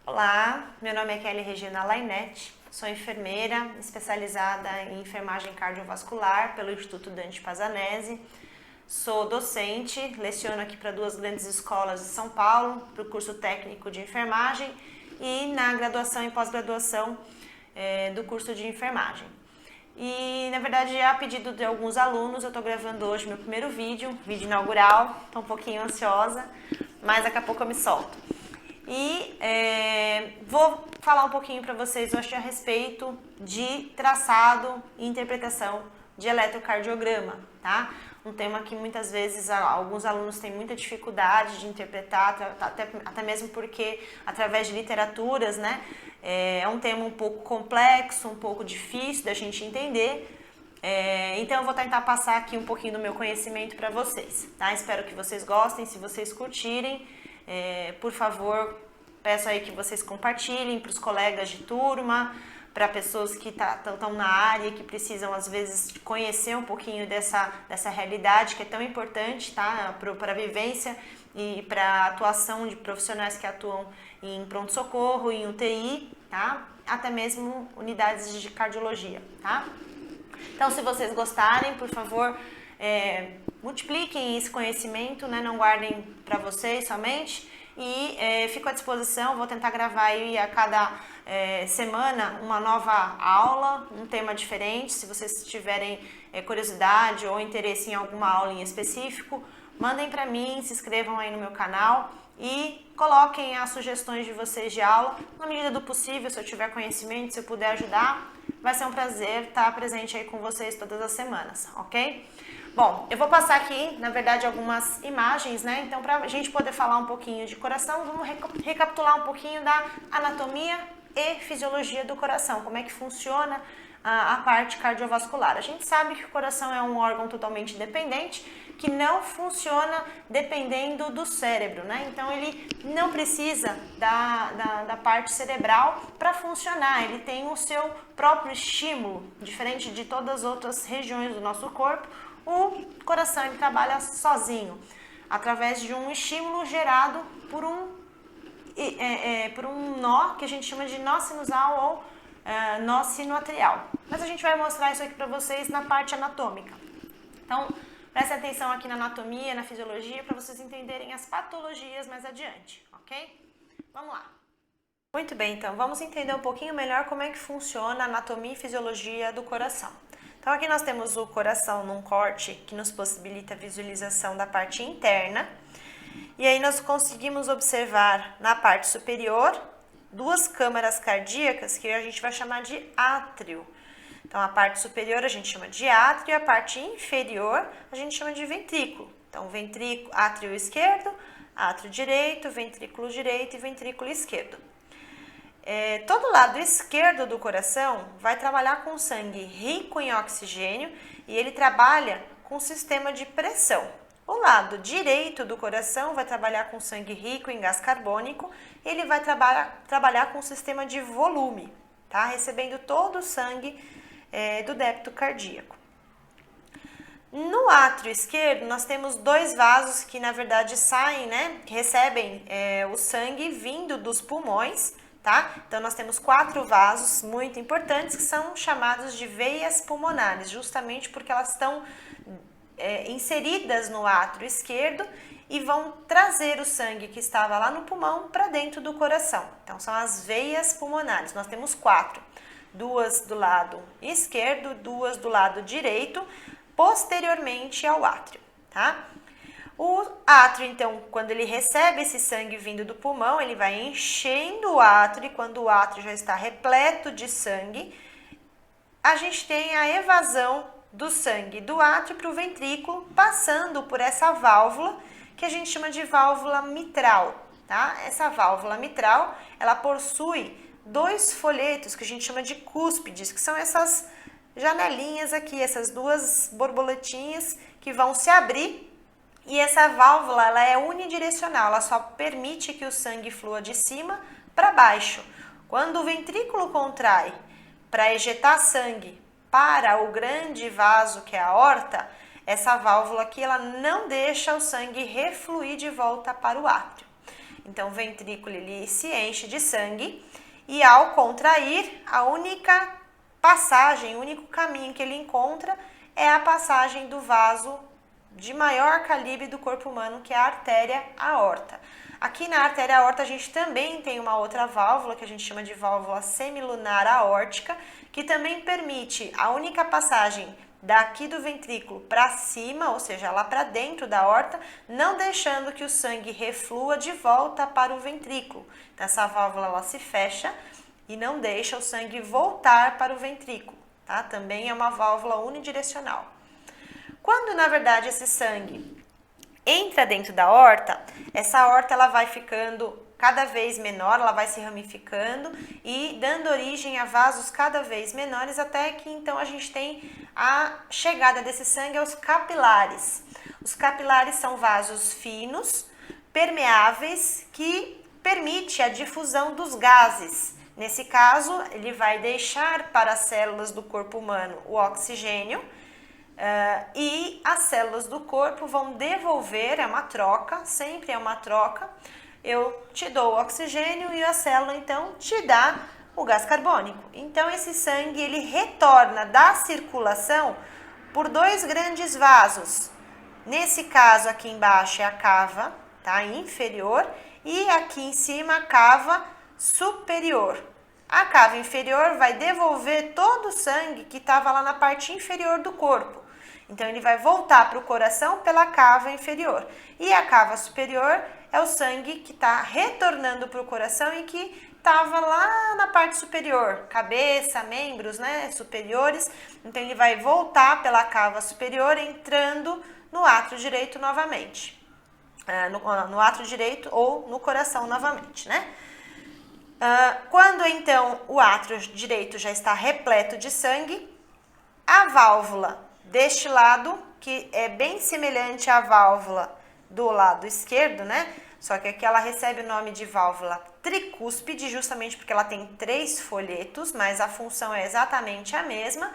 Olá, meu nome é Kelly Regina Lainete, sou enfermeira especializada em enfermagem cardiovascular pelo Instituto Dante Pazanese. Sou docente, leciono aqui para duas grandes escolas de São Paulo, para o curso técnico de enfermagem e na graduação e pós-graduação do curso de enfermagem. E na verdade, a pedido de alguns alunos, eu estou gravando hoje meu primeiro vídeo inaugural, estou um pouquinho ansiosa, mas daqui a pouco eu me solto. E vou falar um pouquinho para vocês hoje a respeito de traçado e interpretação de eletrocardiograma, tá? Um tema que muitas vezes alguns alunos têm muita dificuldade de interpretar, até mesmo porque através de literaturas, né? É um tema um pouco complexo, um pouco difícil da gente entender. Então eu vou tentar passar aqui um pouquinho do meu conhecimento para vocês, tá? Espero que vocês gostem, se vocês curtirem, por favor, peço aí que vocês compartilhem para os colegas de turma, para pessoas que estão na área e que precisam às vezes conhecer um pouquinho dessa realidade que é tão importante, tá? Para a vivência e para a atuação de profissionais que atuam em pronto-socorro, em UTI, tá? Até mesmo unidades de cardiologia, tá? Então, se vocês gostarem, por favor, multipliquem esse conhecimento, né? Não guardem para vocês somente. E fico à disposição, vou tentar gravar aí a cada semana uma nova aula, um tema diferente. Se vocês tiverem curiosidade ou interesse em alguma aula em específico, mandem para mim, se inscrevam aí no meu canal e coloquem as sugestões de vocês de aula. Na medida do possível, se eu tiver conhecimento, se eu puder ajudar, vai ser um prazer estar presente aí com vocês todas as semanas, ok? Bom, eu vou passar aqui, na verdade, algumas imagens, né? Então, para a gente poder falar um pouquinho de coração, vamos recapitular um pouquinho da anatomia e fisiologia do coração, como é que funciona a parte cardiovascular. A gente sabe que o coração é um órgão totalmente independente, que não funciona dependendo do cérebro, né? Então, ele não precisa da parte cerebral para funcionar, ele tem o seu próprio estímulo, diferente de todas as outras regiões do nosso corpo. O coração ele trabalha sozinho, através de um estímulo gerado por um nó que a gente chama de nó sinusal ou nó sinoatrial. Mas a gente vai mostrar isso aqui para vocês na parte anatômica. Então, prestem atenção aqui na anatomia, na fisiologia, para vocês entenderem as patologias mais adiante, ok? Vamos lá. Muito bem, então, vamos entender um pouquinho melhor como é que funciona a anatomia e fisiologia do coração. Então, aqui nós temos o coração num corte que nos possibilita a visualização da parte interna. E aí nós conseguimos observar na parte superior duas câmaras cardíacas que a gente vai chamar de átrio. Então, a parte superior a gente chama de átrio e a parte inferior a gente chama de ventrículo. Então, átrio esquerdo, átrio direito, ventrículo direito e ventrículo esquerdo. Todo lado esquerdo do coração vai trabalhar com sangue rico em oxigênio e ele trabalha com sistema de pressão. O lado direito do coração vai trabalhar com sangue rico em gás carbônico e ele vai trabalhar com sistema de volume, tá? Recebendo todo o sangue do débito cardíaco. No átrio esquerdo, nós temos dois vasos que, na verdade, saem, né? Que recebem o sangue vindo dos pulmões. Tá? Então, nós temos 4 vasos muito importantes que são chamados de veias pulmonares, justamente porque elas estão inseridas no átrio esquerdo e vão trazer o sangue que estava lá no pulmão para dentro do coração. Então, são as veias pulmonares. Nós temos 4, 2 do lado esquerdo, 2 do lado direito, posteriormente ao átrio, tá? O átrio, então, quando ele recebe esse sangue vindo do pulmão, ele vai enchendo o átrio e quando o átrio já está repleto de sangue, a gente tem a evasão do sangue do átrio para o ventrículo, passando por essa válvula que a gente chama de válvula mitral, tá? Essa válvula mitral, ela possui 2 folhetos que a gente chama de cúspides, que são essas janelinhas aqui, essas 2 borboletinhas que vão se abrir. E essa válvula ela é unidirecional, ela só permite que o sangue flua de cima para baixo. Quando o ventrículo contrai para ejetar sangue para o grande vaso que é a aorta, essa válvula aqui ela não deixa o sangue refluir de volta para o átrio. Então, o ventrículo ele se enche de sangue e ao contrair, a única passagem, o único caminho que ele encontra é a passagem do vaso de maior calibre do corpo humano, que é a artéria aorta. Aqui na artéria aorta a gente também tem uma outra válvula que a gente chama de válvula semilunar aórtica, que também permite a única passagem daqui do ventrículo para cima, ou seja, lá para dentro da aorta, não deixando que o sangue reflua de volta para o ventrículo. Então essa válvula ela se fecha e não deixa o sangue voltar para o ventrículo, tá? Também é uma válvula unidirecional. Quando na verdade esse sangue entra dentro da aorta, essa aorta ela vai ficando cada vez menor, ela vai se ramificando e dando origem a vasos cada vez menores, até que então a gente tem a chegada desse sangue aos capilares. Os capilares são vasos finos, permeáveis, que permite a difusão dos gases. Nesse caso, ele vai deixar para as células do corpo humano o oxigênio, e as células do corpo vão devolver, é uma troca, sempre é uma troca. Eu te dou o oxigênio e a célula então te dá o gás carbônico. Então esse sangue ele retorna da circulação por dois grandes vasos. Nesse caso aqui embaixo é a cava, tá, inferior, e aqui em cima a cava superior. A cava inferior vai devolver todo o sangue que estava lá na parte inferior do corpo. Então, ele vai voltar para o coração pela cava inferior. E a cava superior é o sangue que está retornando para o coração e que estava lá na parte superior, cabeça, membros, né, superiores. Então, ele vai voltar pela cava superior, entrando no átrio direito novamente. No átrio direito ou no coração novamente, né? Quando, então, o átrio direito já está repleto de sangue, a válvula deste lado, que é bem semelhante à válvula do lado esquerdo, né? Só que aqui ela recebe o nome de válvula tricúspide, justamente porque ela tem 3 folhetos, mas a função é exatamente a mesma.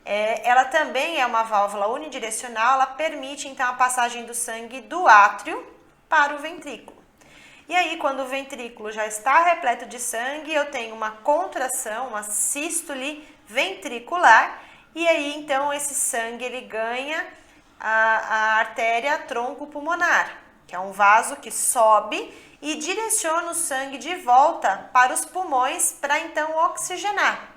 Ela também é uma válvula unidirecional, ela permite então a passagem do sangue do átrio para o ventrículo. E aí, quando o ventrículo já está repleto de sangue, eu tenho uma contração, uma sístole ventricular. E aí, então, esse sangue ele ganha a artéria tronco-pulmonar, que é um vaso que sobe e direciona o sangue de volta para os pulmões para então oxigenar.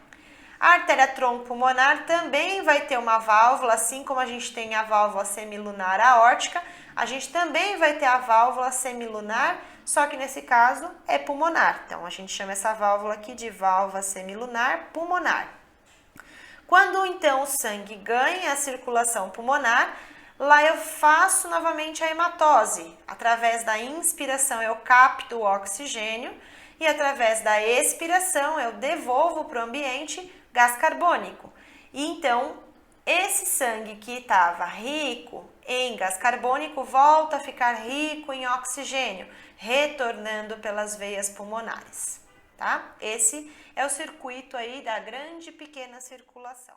A artéria tronco-pulmonar também vai ter uma válvula, assim como a gente tem a válvula semilunar aórtica, a gente também vai ter a válvula semilunar, só que nesse caso é pulmonar. Então, a gente chama essa válvula aqui de válvula semilunar pulmonar. Quando então o sangue ganha a circulação pulmonar, lá eu faço novamente a hematose. Através da inspiração eu capto o oxigênio e através da expiração eu devolvo para o ambiente gás carbônico. E então esse sangue que estava rico em gás carbônico volta a ficar rico em oxigênio, retornando pelas veias pulmonares, tá? Esse é o circuito aí da grande e pequena circulação.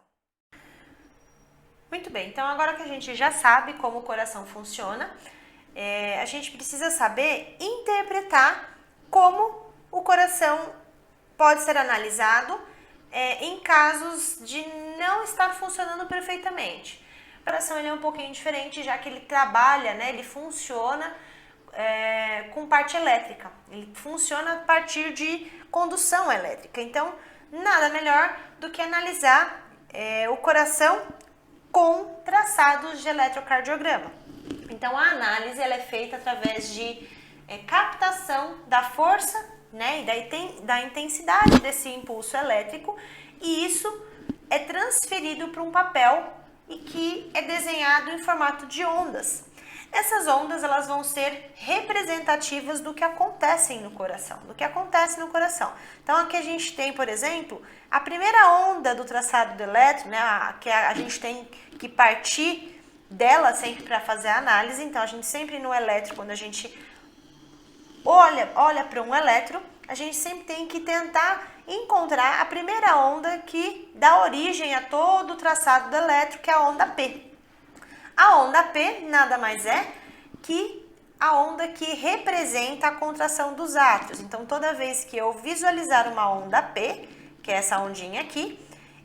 Muito bem, então agora que a gente já sabe como o coração funciona, a gente precisa saber interpretar como o coração pode ser analisado em casos de não estar funcionando perfeitamente. O coração ele é um pouquinho diferente, já que ele trabalha, né, ele funciona com parte elétrica, ele funciona a partir de condução elétrica. Então, nada melhor do que analisar o coração com traçados de eletrocardiograma. Então, a análise ela é feita através de captação da força, né, e da intensidade desse impulso elétrico, e isso é transferido para um papel e que é desenhado em formato de ondas. Essas ondas elas vão ser representativas do que acontece no coração, Então aqui a gente tem, por exemplo, a primeira onda do traçado do elétron, né, que a gente tem que partir dela sempre para fazer a análise. Então a gente sempre no elétron, quando a gente olha para um elétron, a gente sempre tem que tentar encontrar a primeira onda que dá origem a todo o traçado do elétron, que é a onda P. A onda P nada mais é que a onda que representa a contração dos átrios. Então, toda vez que eu visualizar uma onda P, que é essa ondinha aqui,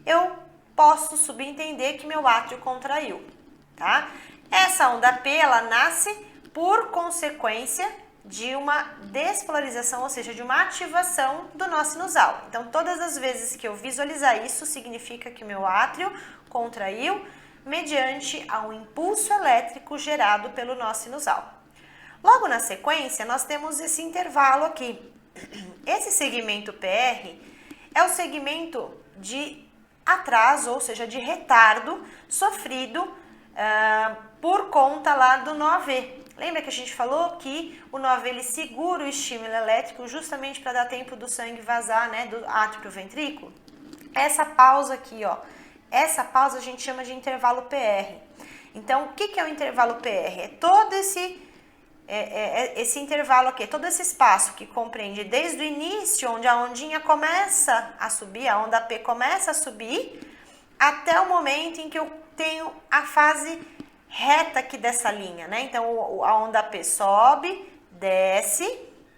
eu posso subentender que meu átrio contraiu, tá? Essa onda P, ela nasce por consequência de uma despolarização, ou seja, de uma ativação do nó sinusal. Então, todas as vezes que eu visualizar isso, significa que meu átrio contraiu mediante a um impulso elétrico gerado pelo nó sinusal. Logo na sequência, nós temos esse intervalo aqui. Esse segmento PR é o segmento de atraso, ou seja, de retardo sofrido por conta lá do nó AV. Lembra que a gente falou que o nó AV ele segura o estímulo elétrico justamente para dar tempo do sangue vazar, né, do átrio para o ventrículo? Essa pausa aqui, ó, essa pausa a gente chama de intervalo PR. Então, o que é o intervalo PR? É todo esse intervalo aqui, todo esse espaço que compreende desde o início, onde a ondinha começa a subir, a onda P começa a subir, até o momento em que eu tenho a fase reta aqui dessa linha, né? Então, a onda P sobe, desce,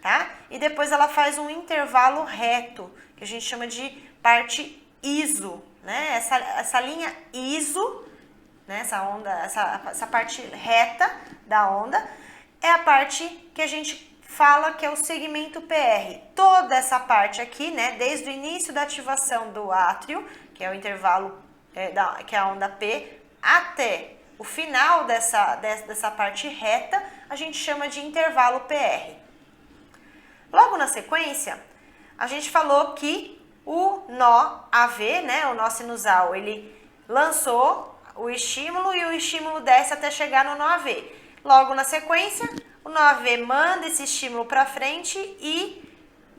tá? E depois ela faz um intervalo reto, que a gente chama de parte ISO, né? Essa linha ISO, né? Essa parte reta da onda, é a parte que a gente fala que é o segmento PR. Toda essa parte aqui, né, desde o início da ativação do átrio, que é o intervalo, que é a onda P, até o final dessa parte reta, a gente chama de intervalo PR. Logo na sequência, a gente falou que o nó AV, né, o nó sinusal, ele lançou o estímulo e o estímulo desce até chegar no nó AV. Logo na sequência, o nó AV manda esse estímulo para frente e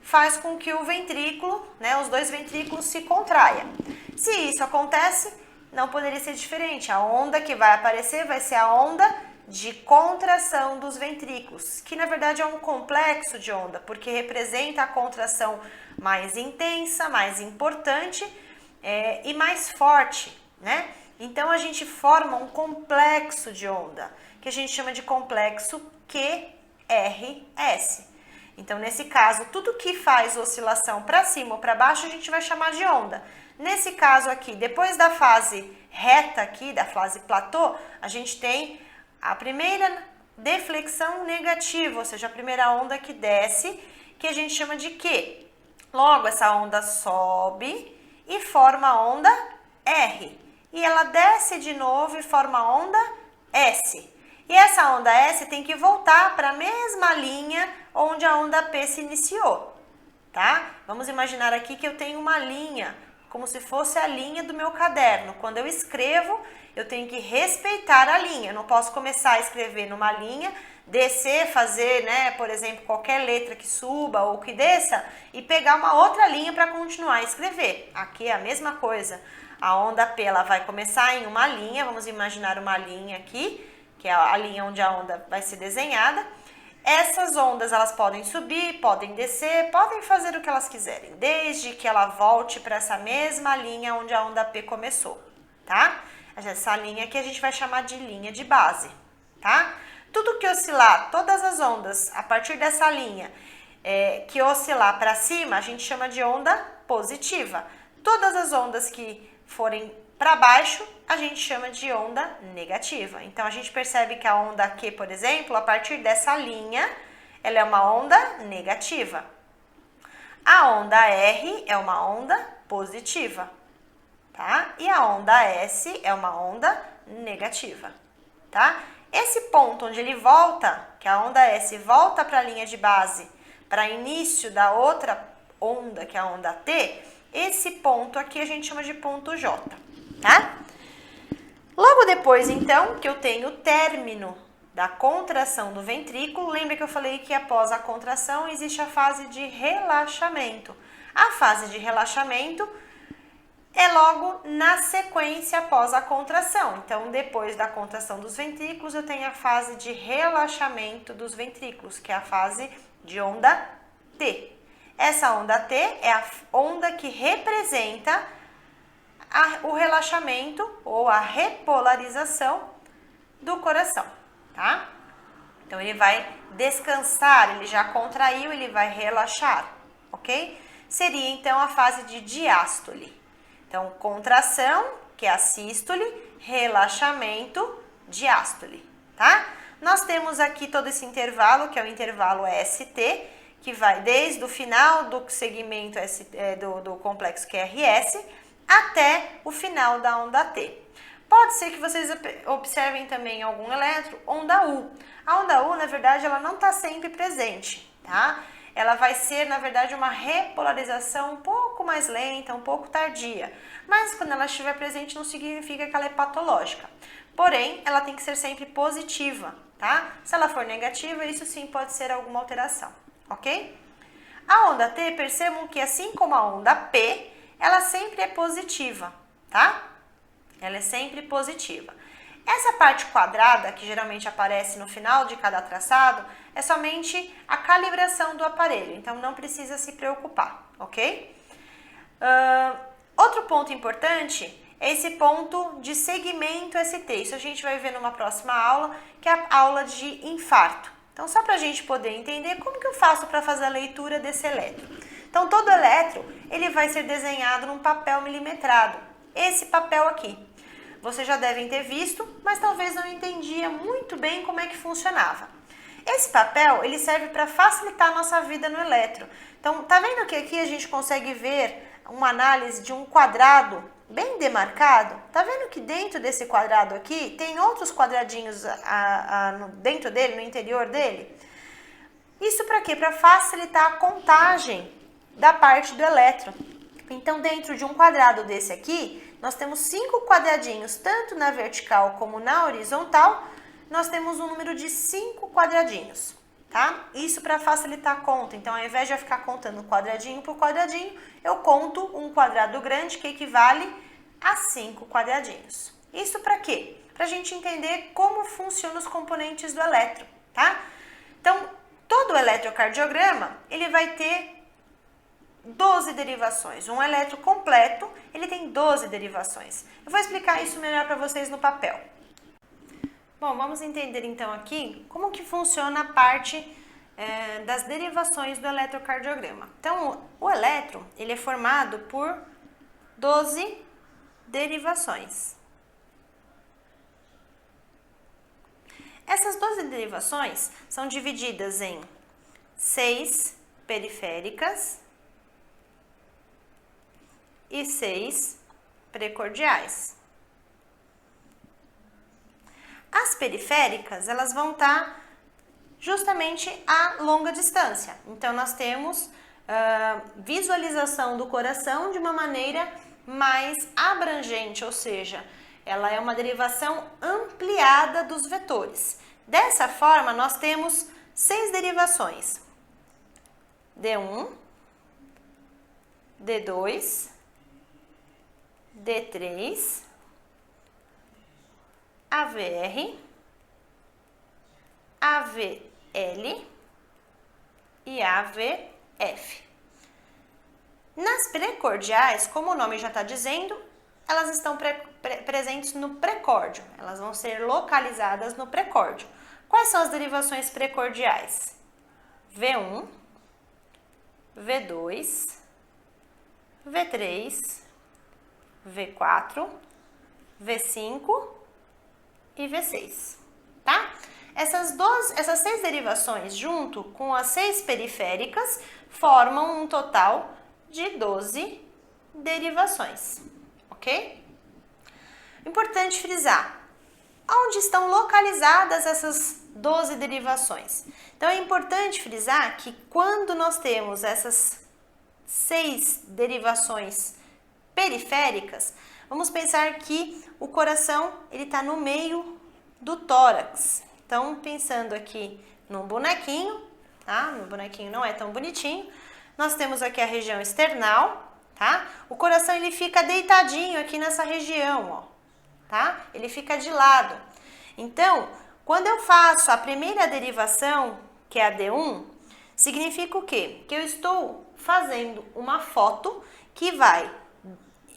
faz com que o ventrículo, né, os dois ventrículos se contraiam. Se isso acontece, não poderia ser diferente. A onda que vai aparecer vai ser a onda de contração dos ventrículos, que na verdade é um complexo de onda, porque representa a contração mais intensa, mais importante e mais forte, né? Então a gente forma um complexo de onda, que a gente chama de complexo QRS. Então, nesse caso, tudo que faz oscilação para cima ou para baixo, a gente vai chamar de onda. Nesse caso aqui, depois da fase reta aqui, da fase platô, a gente tem a primeira deflexão negativa, ou seja, a primeira onda que desce, que a gente chama de Q. Logo, essa onda sobe e forma a onda R. E ela desce de novo e forma a onda S. E essa onda S tem que voltar para a mesma linha onde a onda P se iniciou, tá? Vamos imaginar aqui que eu tenho uma linha, como se fosse a linha do meu caderno. Quando eu escrevo, eu tenho que respeitar a linha. Eu não posso começar a escrever numa linha, descer, fazer, né, por exemplo, qualquer letra que suba ou que desça e pegar uma outra linha para continuar a escrever. Aqui é a mesma coisa. A onda P ela vai começar em uma linha, vamos imaginar uma linha aqui, que é a linha onde a onda vai ser desenhada. Essas ondas elas podem subir, podem descer, podem fazer o que elas quiserem, desde que ela volte para essa mesma linha onde a onda P começou, tá? Essa linha aqui a gente vai chamar de linha de base, tá? Tudo que oscilar, todas as ondas a partir dessa linha que oscilar para cima, a gente chama de onda positiva. Todas as ondas que forem para baixo, a gente chama de onda negativa. Então, a gente percebe que a onda Q, por exemplo, a partir dessa linha, ela é uma onda negativa. A onda R é uma onda positiva, tá? E a onda S é uma onda negativa, tá? Esse ponto onde ele volta, que a onda S volta para a linha de base, para início da outra onda, que é a onda T, esse ponto aqui a gente chama de ponto J, tá? Logo depois, então, que eu tenho o término da contração do ventrículo, lembra que eu falei que após a contração existe a fase de relaxamento. A fase de relaxamento é logo na sequência após a contração. Então, depois da contração dos ventrículos, eu tenho a fase de relaxamento dos ventrículos, que é a fase de onda T. Essa onda T é a onda que representa o relaxamento ou a repolarização do coração, tá? Então, ele vai descansar, ele já contraiu, ele vai relaxar, ok? Seria, então, a fase de diástole. Então, contração, que é a sístole, relaxamento, diástole, tá? Nós temos aqui todo esse intervalo, que é o intervalo ST, que vai desde o final do segmento do complexo QRS até o final da onda T. Pode ser que vocês observem também algum elétron, onda U. A onda U, na verdade, ela não está sempre presente, tá? Ela vai ser, na verdade, uma repolarização um pouco mais lenta, um pouco tardia. Mas quando ela estiver presente, não significa que ela é patológica. Porém, ela tem que ser sempre positiva, tá? Se ela for negativa, isso sim pode ser alguma alteração, ok? A onda T, percebam que assim como a onda P, ela sempre é positiva, tá? Ela é sempre positiva. Essa parte quadrada, que geralmente aparece no final de cada traçado, é somente a calibração do aparelho, então não precisa se preocupar, ok? Outro ponto importante é esse ponto de segmento ST. Isso a gente vai ver numa próxima aula, que é a aula de infarto. Então, só para a gente poder entender como que eu faço para fazer a leitura desse elétron. Então, todo elétron, ele vai ser desenhado num papel milimetrado. Esse papel aqui. Vocês já devem ter visto, mas talvez não entendia muito bem como é que funcionava. Esse papel, ele serve para facilitar a nossa vida no elétron. Então, tá vendo que aqui a gente consegue ver uma análise de um quadrado bem demarcado? Tá vendo que dentro desse quadrado aqui, tem outros quadradinhos dentro dele, no interior dele? Isso para quê? Para facilitar a contagem da parte do elétron. Então, dentro de um quadrado desse aqui, nós temos 5 quadradinhos, tanto na vertical como na horizontal, nós temos um número de 5 quadradinhos, tá? Isso para facilitar a conta. Então, ao invés de eu ficar contando quadradinho por quadradinho, eu conto um quadrado grande que equivale a 5 quadradinhos. Isso para quê? Para a gente entender como funcionam os componentes do elétron, tá? Então, todo eletrocardiograma, ele vai ter 12 derivações. Um elétron completo, ele tem 12 derivações. Eu vou explicar isso melhor para vocês no papel. Bom, vamos entender então aqui como que funciona a parte das derivações do eletrocardiograma. Então, o elétron, ele é formado por 12 derivações. Essas 12 derivações são divididas em 6 periféricas e 6 precordiais. As periféricas, elas vão estar justamente a longa distância. Então, nós temos visualização do coração de uma maneira mais abrangente, ou seja, ela é uma derivação ampliada dos vetores. Dessa forma, nós temos 6 derivações. D1, D2, D3, AVR, AVL e AVF. Nas precordiais, como o nome já está dizendo, elas estão presentes no precórdio. Elas vão ser localizadas no precórdio. Quais são as derivações precordiais? V1, V2, V3, V4, V5 e V6, tá? Essas 6 derivações, junto com as 6 periféricas, formam um total de 12 derivações, ok? Importante frisar, onde estão localizadas essas 12 derivações? Então, é importante frisar que quando nós temos essas 6 derivações periféricas, vamos pensar que o coração ele está no meio do tórax. Então, pensando aqui num bonequinho, tá? Meu bonequinho não é tão bonitinho. Nós temos aqui a região external, tá? O coração ele fica deitadinho aqui nessa região, ó, tá? Ele fica de lado. Então, quando eu faço a primeira derivação, que é a D1, significa o quê? Que eu estou fazendo uma foto que vai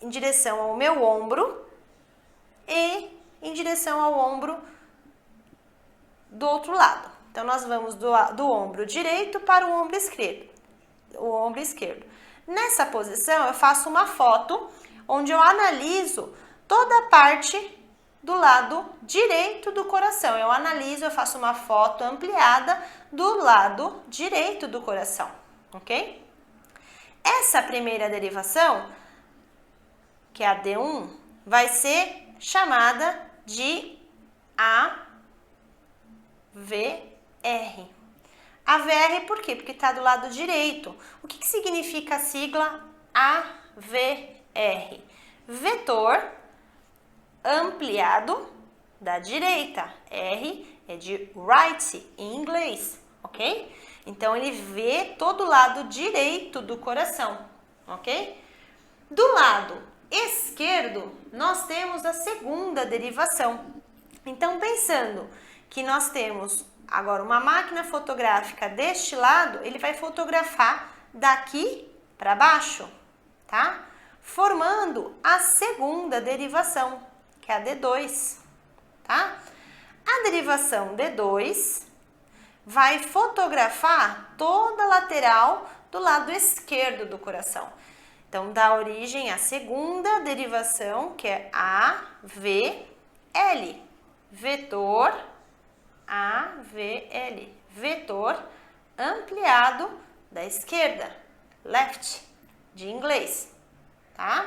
em direção ao meu ombro e em direção ao ombro do outro lado, Então, nós vamos do ombro direito para o ombro esquerdo. Nessa posição, eu faço uma foto onde eu analiso toda a parte do lado direito do coração. Eu faço uma foto ampliada do lado direito do coração, ok? Essa primeira derivação, que é a D1, vai ser chamada de AVR. AVR por quê? Porque está do lado direito. O que significa a sigla AVR? Vetor ampliado da direita. R é de right em inglês, ok? Então, ele vê todo o lado direito do coração, ok? Do lado esquerdo, nós temos a segunda derivação. Então, pensando que nós temos agora uma máquina fotográfica deste lado, ele vai fotografar daqui para baixo, tá? Formando a segunda derivação, que é a D2, tá? A derivação D2 vai fotografar toda a lateral do lado esquerdo do coração. Então, dá origem à segunda derivação, que é AVL, vetor AVL, vetor ampliado da esquerda, left, de inglês, tá?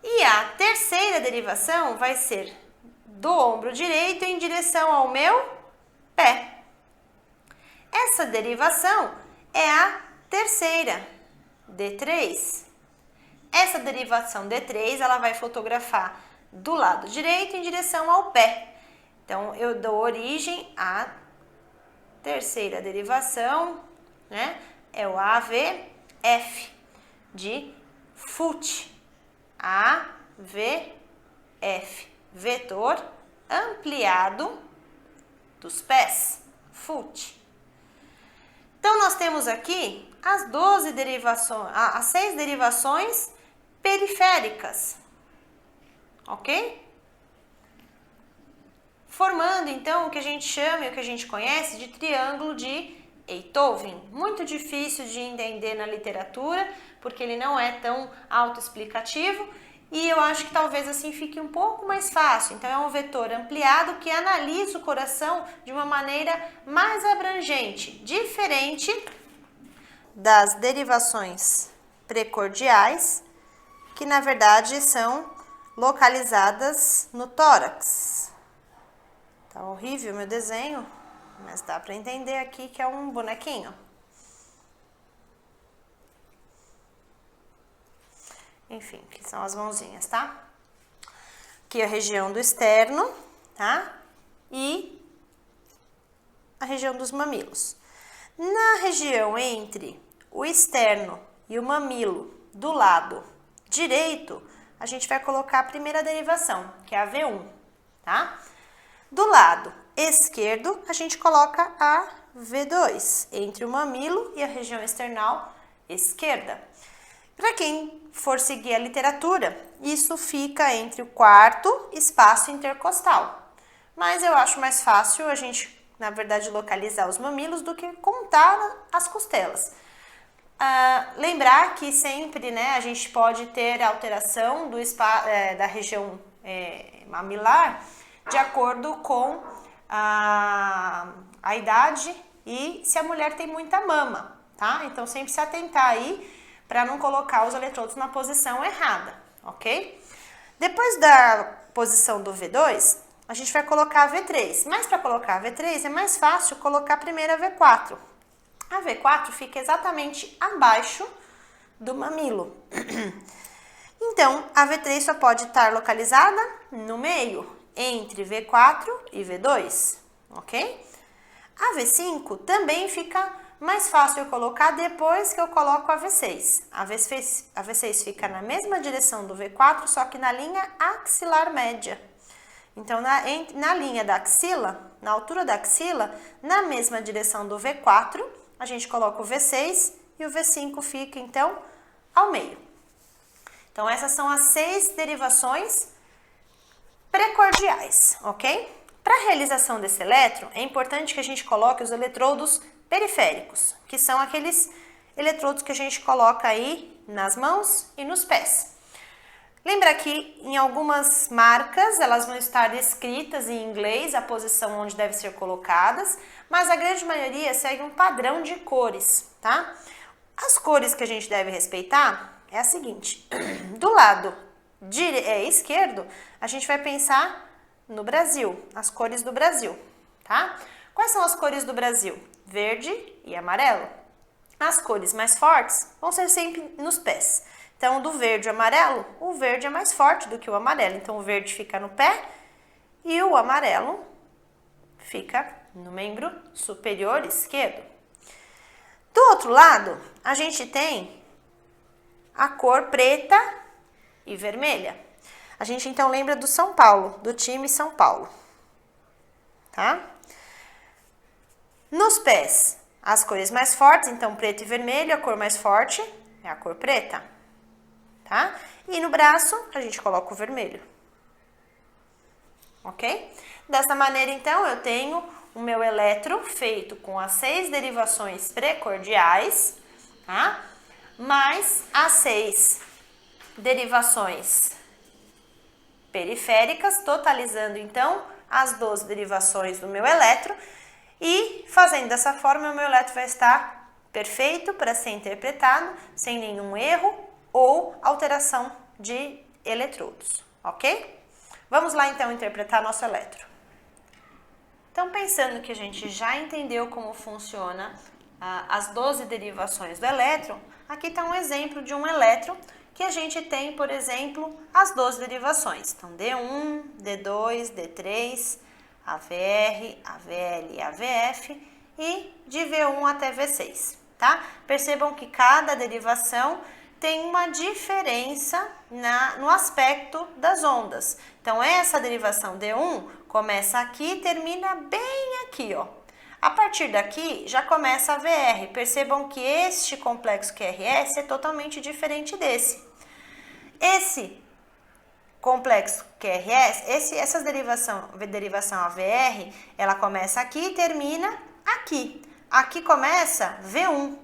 E a terceira derivação vai ser do ombro direito em direção ao meu pé. Essa derivação é a terceira, D3. Essa derivação D3, ela vai fotografar do lado direito em direção ao pé. Então, eu dou origem à terceira derivação, né? É o AVF, de foot. AVF, vetor ampliado dos pés, foot. Então, nós temos aqui as 12 derivações, as 6 derivações periféricas, ok? Formando, então, o que a gente chama e o que a gente conhece de triângulo de Einthoven. Muito difícil de entender na literatura, porque ele não é tão autoexplicativo, e eu acho que talvez assim fique um pouco mais fácil. Então, é um vetor ampliado que analisa o coração de uma maneira mais abrangente, diferente das derivações precordiais, que na verdade são localizadas no tórax. Tá horrível meu desenho, mas dá para entender aqui que é um bonequinho. Enfim, aqui são as mãozinhas, tá? Aqui a região do externo, tá? E a região dos mamilos. Na região entre o externo e o mamilo do lado direito, a gente vai colocar a primeira derivação, que é a V1, tá? Do lado esquerdo, a gente coloca a V2, entre o mamilo e a região external esquerda. Para quem for seguir a literatura, isso fica entre o quarto espaço intercostal. Mas eu acho mais fácil a gente, na verdade, localizar os mamilos do que contar as costelas. Lembrar que sempre, né, a gente pode ter alteração da região mamilar de acordo com a idade e se a mulher tem muita mama, tá? Então, sempre se atentar aí para não colocar os eletrodos na posição errada, ok? Depois da posição do V2, a gente vai colocar a V3. Mas para colocar a V3 é mais fácil colocar primeiro a V4. A V4 fica exatamente abaixo do mamilo. Então, a V3 só pode estar localizada no meio, entre V4 e V2, ok? A V5 também fica mais fácil eu colocar depois que eu coloco a V6. A V6 fica na mesma direção do V4, só que na linha axilar média. Então, na linha da axila, na altura da axila, na mesma direção do V4, a gente coloca o V6 e o V5 fica, então, ao meio. Então, essas são as 6 derivações precordiais, ok? Para a realização desse eletro, é importante que a gente coloque os eletrodos periféricos, que são aqueles eletrodos que a gente coloca aí nas mãos e nos pés. Lembra que em algumas marcas elas vão estar escritas em inglês a posição onde devem ser colocadas, mas a grande maioria segue um padrão de cores, tá? As cores que a gente deve respeitar é a seguinte: do lado esquerdo, a gente vai pensar no Brasil, as cores do Brasil, tá? Quais são as cores do Brasil? Verde e amarelo. As cores mais fortes vão ser sempre nos pés. Então, do verde e amarelo, o verde é mais forte do que o amarelo. Então, o verde fica no pé e o amarelo fica no membro superior esquerdo. Do outro lado, a gente tem a cor preta e vermelha. A gente então lembra do São Paulo, do time São Paulo, tá? Nos pés, as cores mais fortes, então preto e vermelho, a cor mais forte é a cor preta, tá? E no braço, a gente coloca o vermelho, ok? Dessa maneira, então, eu tenho o meu eletro feito com as 6 derivações precordiais, tá? Mais as 6 derivações periféricas, totalizando então as 12 derivações do meu eletro, e fazendo dessa forma o meu eletro vai estar perfeito para ser interpretado, sem nenhum erro ou alteração de eletrodos, ok? Vamos lá então interpretar nosso eletro. Então, pensando que a gente já entendeu como funciona as 12 derivações do elétron, aqui está um exemplo de um elétron que a gente tem, por exemplo, as 12 derivações. Então, D1, D2, D3, AVR, AVL e AVF e de V1 até V6, tá? Percebam que cada derivação tem uma diferença no aspecto das ondas. Então, essa derivação D1 começa aqui e termina bem aqui, ó. A partir daqui, já começa a VR. Percebam que este complexo QRS é totalmente diferente desse. Esse complexo QRS, essa derivação AVR, ela começa aqui e termina aqui. Aqui começa V1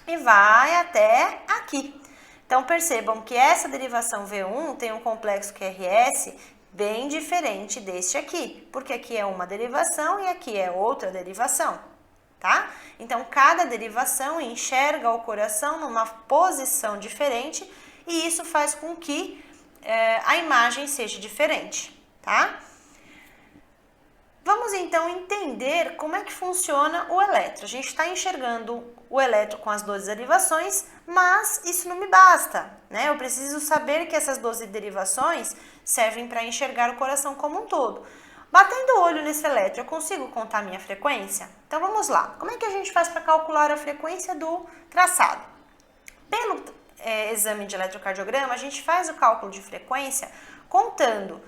e vai até aqui. Então, percebam que essa derivação V1 tem um complexo QRS bem diferente deste aqui, porque aqui é uma derivação e aqui é outra derivação, tá? Então, cada derivação enxerga o coração numa posição diferente e isso faz com que a imagem seja diferente, tá? Vamos então entender como é que funciona o eletro. A gente está enxergando o eletro com as 12 derivações, mas isso não me basta, né? Eu preciso saber que essas 12 derivações servem para enxergar o coração como um todo. Batendo o olho nesse eletro, eu consigo contar a minha frequência? Então vamos lá. Como é que a gente faz para calcular a frequência do traçado? Pelo exame de eletrocardiograma, a gente faz o cálculo de frequência contando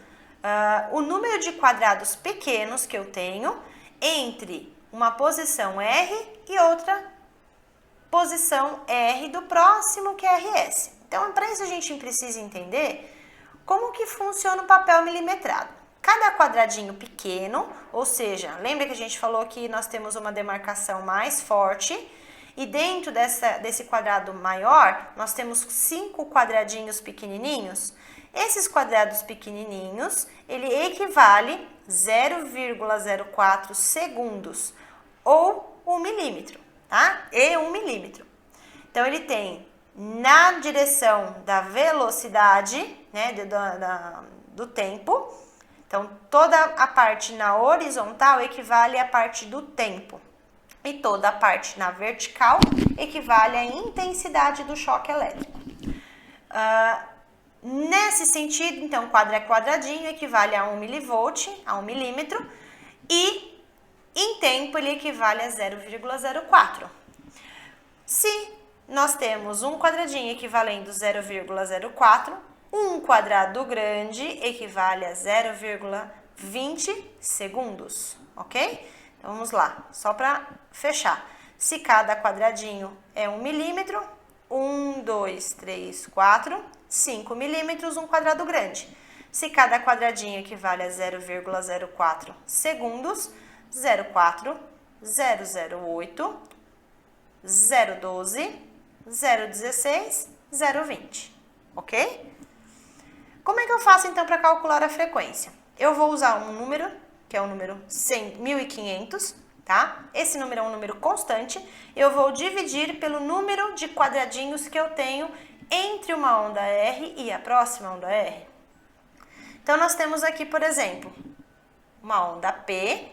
o número de quadrados pequenos que eu tenho entre uma posição R e outra posição R do próximo QRS. Então, para isso a gente precisa entender como que funciona o papel milimetrado. Cada quadradinho pequeno, ou seja, lembra que a gente falou que nós temos uma demarcação mais forte e dentro desse quadrado maior nós temos 5 quadradinhos pequenininhos. Esses quadrados pequenininhos, ele equivale 0,04 segundos ou 1 milímetro, tá? E 1 milímetro. Então, ele tem na direção da velocidade, né, do tempo. Então, toda a parte na horizontal equivale à parte do tempo. E toda a parte na vertical equivale à intensidade do choque elétrico. Nesse sentido, então, quadradinho equivale a 1 milivolt, a 1 milímetro, e em tempo ele equivale a 0,04. Se nós temos um quadradinho equivalendo a 0,04, um quadrado grande equivale a 0,20 segundos, ok? Então, vamos lá, só para fechar. Se cada quadradinho é 1 milímetro, 1, 2, 3, 4, 5 milímetros, um quadrado grande. Se cada quadradinho equivale a 0,04 segundos, 0,4, 0,08, 0,12, 0,16, 0,20, ok? Como é que eu faço então para calcular a frequência? Eu vou usar um número, que é o número 1500, tá? Esse número é um número constante. Eu vou dividir pelo número de quadradinhos que eu tenho entre uma onda R e a próxima onda R. Então, nós temos aqui, por exemplo, uma onda P,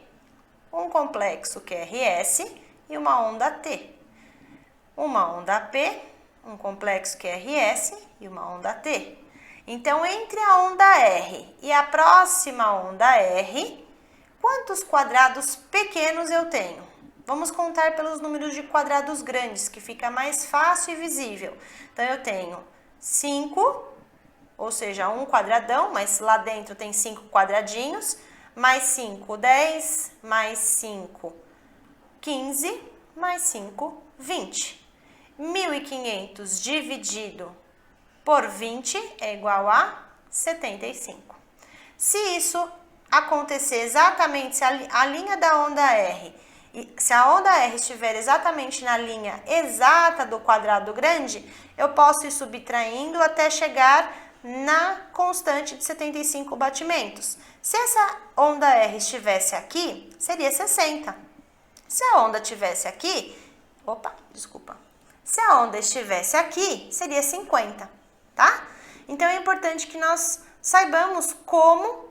um complexo QRS e uma onda T. Uma onda P, um complexo QRS e uma onda T. Então, entre a onda R e a próxima onda R, quantos quadrados pequenos eu tenho? Vamos contar pelos números de quadrados grandes, que fica mais fácil e visível. Então, eu tenho 5, ou seja, um quadradão, mas lá dentro tem 5 quadradinhos, mais 5, 10, mais 5, 15, mais 5, 20. 1.500 dividido por 20 é igual a 75. Se isso acontecer exatamente, se a linha da onda R, se a onda R estiver exatamente na linha exata do quadrado grande, eu posso ir subtraindo até chegar na constante de 75 batimentos. Se essa onda R estivesse aqui, seria 60. Se a onda estivesse aqui, se a onda estivesse aqui, seria 50, tá? Então, é importante que nós saibamos como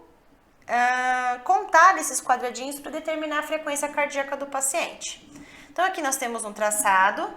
contar esses quadradinhos para determinar a frequência cardíaca do paciente. Então, aqui nós temos um traçado.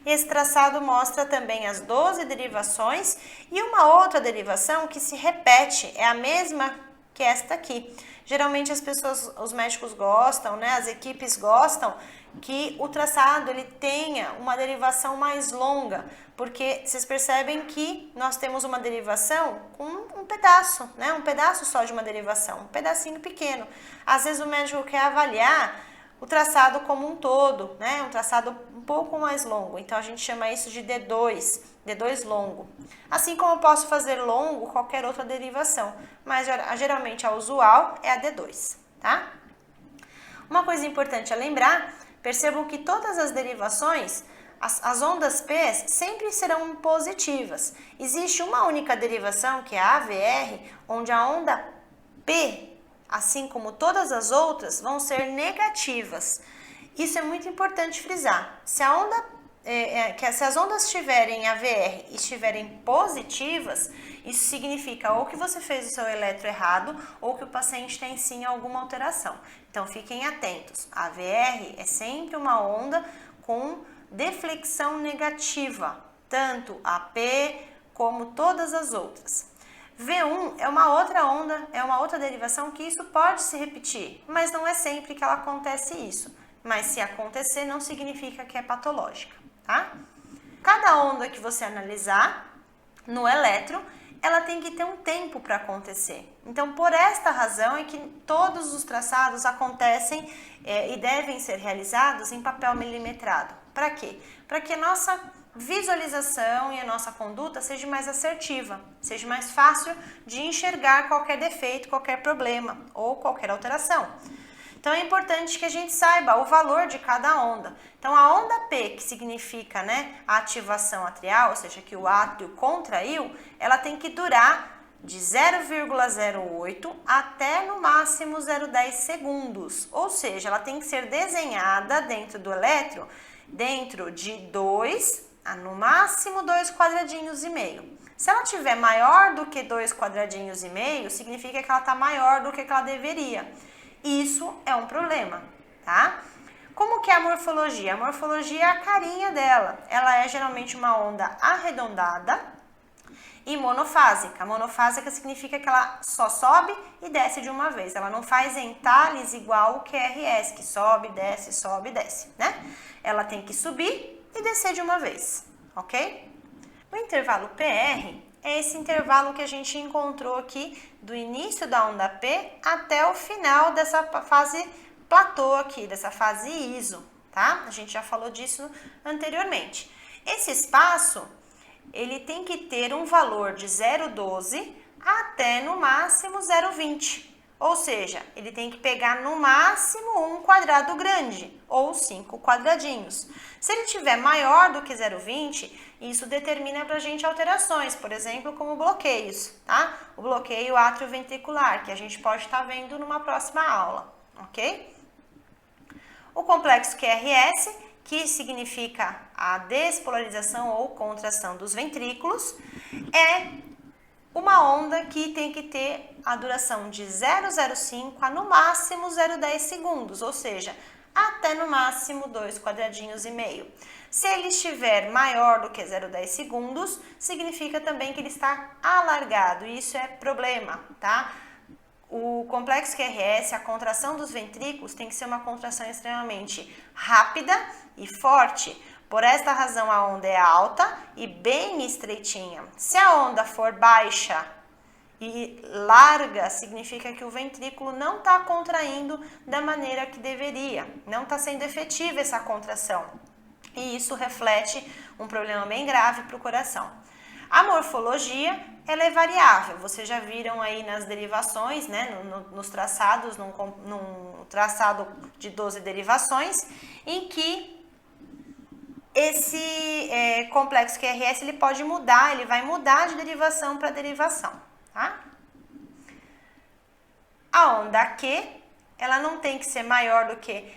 Esse traçado mostra também as 12 derivações e uma outra derivação que se repete, é a mesma que esta aqui. Geralmente os médicos gostam, né? As equipes gostam que o traçado ele tenha uma derivação mais longa, porque vocês percebem que nós temos uma derivação com um pedaço, né? Um pedaço só de uma derivação, um pedacinho pequeno. Às vezes o médico quer avaliar o traçado como um todo, né? Um traçado um pouco mais longo, então a gente chama isso de D2 longo. Assim como eu posso fazer longo qualquer outra derivação, mas geralmente a usual é a D2, tá? Uma coisa importante a lembrar, percebam que todas as derivações, as ondas P sempre serão positivas. Existe uma única derivação, que é a AVR, onde a onda P, assim como todas as outras, vão ser negativas. Isso é muito importante frisar. Se as ondas estiverem AVR e estiverem positivas, isso significa ou que você fez o seu eletro errado ou que o paciente tem sim alguma alteração. Então, fiquem atentos. A AVR é sempre uma onda com deflexão negativa, tanto a P como todas as outras. V1 é uma outra onda, é uma outra derivação que isso pode se repetir, mas não é sempre que ela acontece isso. Mas se acontecer, não significa que é patológica, tá? Cada onda que você analisar no eletro, ela tem que ter um tempo para acontecer. Então, por esta razão é que todos os traçados acontecem e devem ser realizados em papel milimetrado. Para quê? Para que a nossa visualização e a nossa conduta seja mais assertiva, seja mais fácil de enxergar qualquer defeito, qualquer problema ou qualquer alteração. Então, é importante que a gente saiba o valor de cada onda. Então, a onda P, que significa, né, a ativação atrial, ou seja, que o átrio contraiu, ela tem que durar de 0,08 até no máximo 0,10 segundos. Ou seja, ela tem que ser desenhada dentro do eletro, dentro de 2 a no máximo 2 quadradinhos e meio. Se ela tiver maior do que 2 quadradinhos e meio, significa que ela está maior do que ela deveria. Isso é um problema, tá? Como que é a morfologia? A morfologia é a carinha dela. Ela é geralmente uma onda arredondada e monofásica. Monofásica significa que ela só sobe e desce de uma vez. Ela não faz entales igual o QRS, que sobe, desce, né? Ela tem que subir e descer de uma vez, ok? O intervalo PR é esse intervalo que a gente encontrou aqui do início da onda P até o final dessa fase platô aqui, dessa fase ISO, tá? A gente já falou disso anteriormente. Esse espaço, ele tem que ter um valor de 0,12 até no máximo 0,20. Ou seja, ele tem que pegar no máximo um quadrado grande, ou 5 quadradinhos. Se ele tiver maior do que 0,20, isso determina para a gente alterações, por exemplo, como bloqueios, tá? O bloqueio atrioventricular, que a gente pode estar vendo numa próxima aula, ok? O complexo QRS, que significa a despolarização ou contração dos ventrículos, é uma onda que tem que ter a duração de 0,05 a no máximo 0,10 segundos, ou seja, até no máximo 2 quadradinhos e meio. Se ele estiver maior do que 0,10 segundos, significa também que ele está alargado, e isso é problema, tá? O complexo QRS, a contração dos ventrículos, tem que ser uma contração extremamente rápida e forte. Por esta razão, a onda é alta e bem estreitinha. Se a onda for baixa e larga, significa que o ventrículo não está contraindo da maneira que deveria, não está sendo efetiva essa contração. E isso reflete um problema bem grave para o coração. A morfologia, ela é variável, vocês já viram aí nas derivações, né, nos traçados, num traçado de 12 derivações, em que esse complexo QRS ele pode mudar, ele vai mudar de derivação para derivação, tá? A onda Q, ela não tem que ser maior do que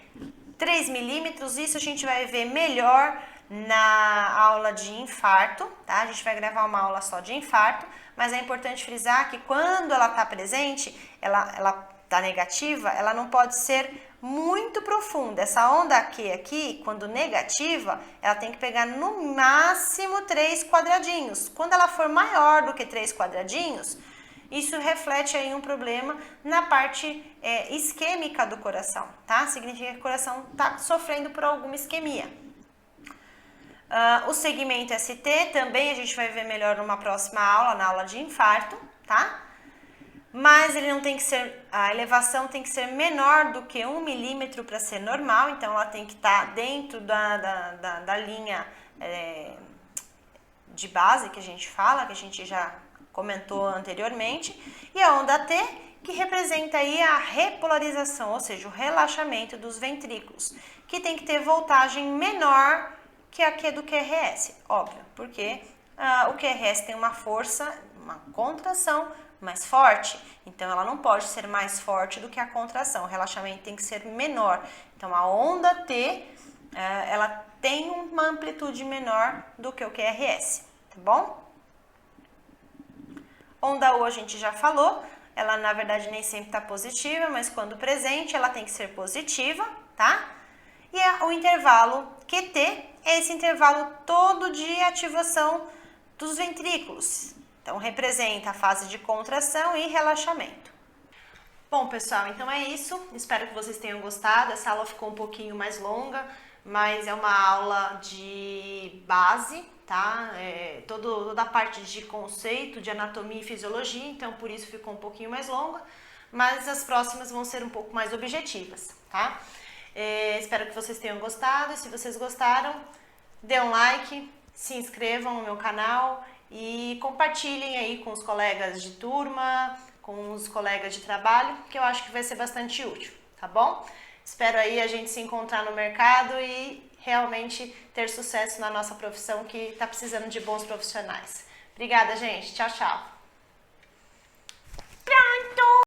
3 milímetros, isso a gente vai ver melhor na aula de infarto, tá? A gente vai gravar uma aula só de infarto, mas é importante frisar que quando ela está presente, ela está negativa, ela não pode ser muito profunda. Essa onda Q aqui, quando negativa, ela tem que pegar no máximo 3 quadradinhos. Quando ela for maior do que 3 quadradinhos, isso reflete aí um problema na parte isquêmica do coração, tá? Significa que o coração está sofrendo por alguma isquemia. O segmento ST também a gente vai ver melhor numa próxima aula, na aula de infarto, tá? Mas ele não tem que ser, a elevação tem que ser menor do que 1 milímetro para ser normal, então ela tem que estar dentro da linha de base que a gente fala, que a gente já comentou anteriormente, e a onda T, que representa aí a repolarização, ou seja, o relaxamento dos ventrículos, que tem que ter voltagem menor que a Q do QRS, óbvio, porque o QRS tem uma força, uma contração mais forte, então ela não pode ser mais forte do que a contração, o relaxamento tem que ser menor. Então a onda T, ela tem uma amplitude menor do que o QRS, tá bom? Onda U a gente já falou, ela na verdade nem sempre está positiva, mas quando presente ela tem que ser positiva, tá? E o intervalo QT é esse intervalo todo de ativação dos ventrículos. Então, representa a fase de contração e relaxamento. Bom, pessoal, então é isso. Espero que vocês tenham gostado. Essa aula ficou um pouquinho mais longa, mas é uma aula de base, tá? Toda a parte de conceito, de anatomia e fisiologia, então por isso ficou um pouquinho mais longa, mas as próximas vão ser um pouco mais objetivas, tá? Espero que vocês tenham gostado. E se vocês gostaram, dê um like, se inscrevam no meu canal e compartilhem aí com os colegas de turma, com os colegas de trabalho, que eu acho que vai ser bastante útil, tá bom? Espero aí a gente se encontrar no mercado e realmente ter sucesso na nossa profissão, que está precisando de bons profissionais. Obrigada, gente. Tchau, tchau.